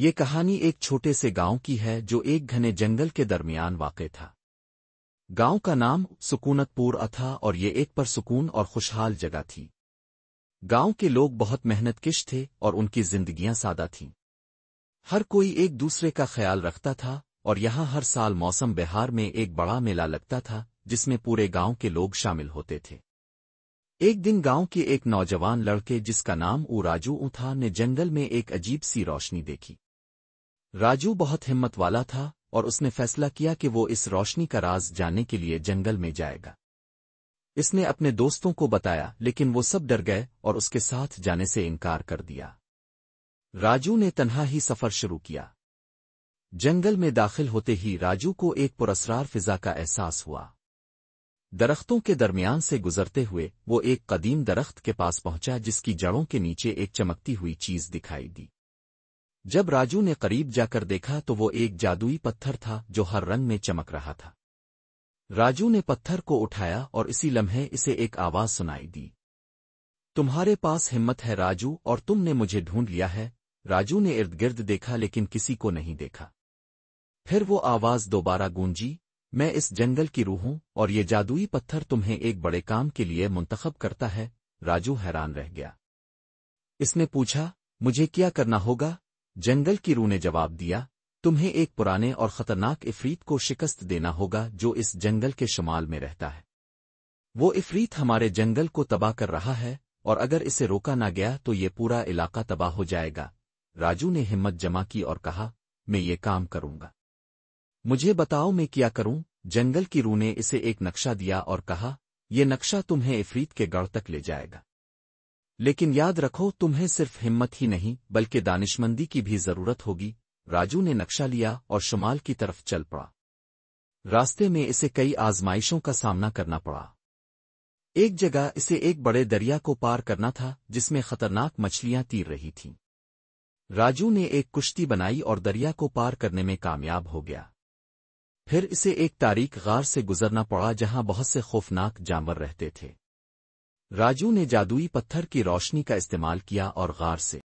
یہ کہانی ایک چھوٹے سے گاؤں کی ہے جو ایک گھنے جنگل کے درمیان واقع تھا۔ گاؤں کا نام سکونت پور تھا اور یہ ایک پرسکون اور خوشحال جگہ تھی۔ گاؤں کے لوگ بہت محنت کش تھے اور ان کی زندگیاں سادہ تھیں۔ ہر کوئی ایک دوسرے کا خیال رکھتا تھا اور یہاں ہر سال موسم بہار میں ایک بڑا میلہ لگتا تھا جس میں پورے گاؤں کے لوگ شامل ہوتے تھے۔ ایک دن گاؤں کے ایک نوجوان لڑکے جس کا نام راجو تھا نے جنگل میں ایک عجیب سی روشنی دیکھی۔ راجو بہت ہمت والا تھا اور اس نے فیصلہ کیا کہ وہ اس روشنی کا راز جاننے کے لیے جنگل میں جائے گا۔ اس نے اپنے دوستوں کو بتایا لیکن وہ سب ڈر گئے اور اس کے ساتھ جانے سے انکار کر دیا۔ راجو نے تنہا ہی سفر شروع کیا۔ جنگل میں داخل ہوتے ہی راجو کو ایک پراسرار فضا کا احساس ہوا۔ درختوں کے درمیان سے گزرتے ہوئے وہ ایک قدیم درخت کے پاس پہنچا جس کی جڑوں کے نیچے ایک چمکتی ہوئی چیز دکھائی دی۔ جب راجو نے قریب جا کر دیکھا تو وہ ایک جادوئی پتھر تھا جو ہر رنگ میں چمک رہا تھا۔ راجو نے پتھر کو اٹھایا اور اسی لمحے اسے ایک آواز سنائی دی۔ تمہارے پاس ہمت ہے راجو اور تم نے مجھے ڈھونڈ لیا ہے۔ راجو نے ارد گرد دیکھا لیکن کسی کو نہیں دیکھا۔ پھر وہ آواز دوبارہ گونجی، میں اس جنگل کی روح ہوں اور یہ جادوئی پتھر تمہیں ایک بڑے کام کے لیے منتخب کرتا ہے۔ راجو حیران رہ گیا۔ اس نے پوچھا، مجھے کیا کرنا ہوگا؟ جنگل کی روح نے جواب دیا، تمہیں ایک پرانے اور خطرناک عفریت کو شکست دینا ہوگا جو اس جنگل کے شمال میں رہتا ہے۔ وہ عفریت ہمارے جنگل کو تباہ کر رہا ہے اور اگر اسے روکا نہ گیا تو یہ پورا علاقہ تباہ ہو جائے گا۔ راجو نے ہمت جمع کی اور کہا، میں یہ کام کروں گا۔ مجھے بتاؤ میں کیا کروں؟ جنگل کی روح نے اسے ایک نقشہ دیا اور کہا، یہ نقشہ تمہیں عفریت کے گڑھ تک لے جائے گا۔ لیکن یاد رکھو تمہیں صرف ہمت ہی نہیں بلکہ دانشمندی کی بھی ضرورت ہوگی۔ راجو نے نقشہ لیا اور شمال کی طرف چل پڑا۔ راستے میں اسے کئی آزمائشوں کا سامنا کرنا پڑا۔ ایک جگہ اسے ایک بڑے دریا کو پار کرنا تھا جس میں خطرناک مچھلیاں تیر رہی تھیں۔ راجو نے ایک کشتی بنائی اور دریا کو پار کرنے میں کامیاب ہو گیا۔ پھر اسے ایک تاریک غار سے گزرنا پڑا جہاں بہت سے خوفناک جانور رہتے تھے۔ راجو نے جادوئی پتھر کی روشنی کا استعمال کیا اور غار سے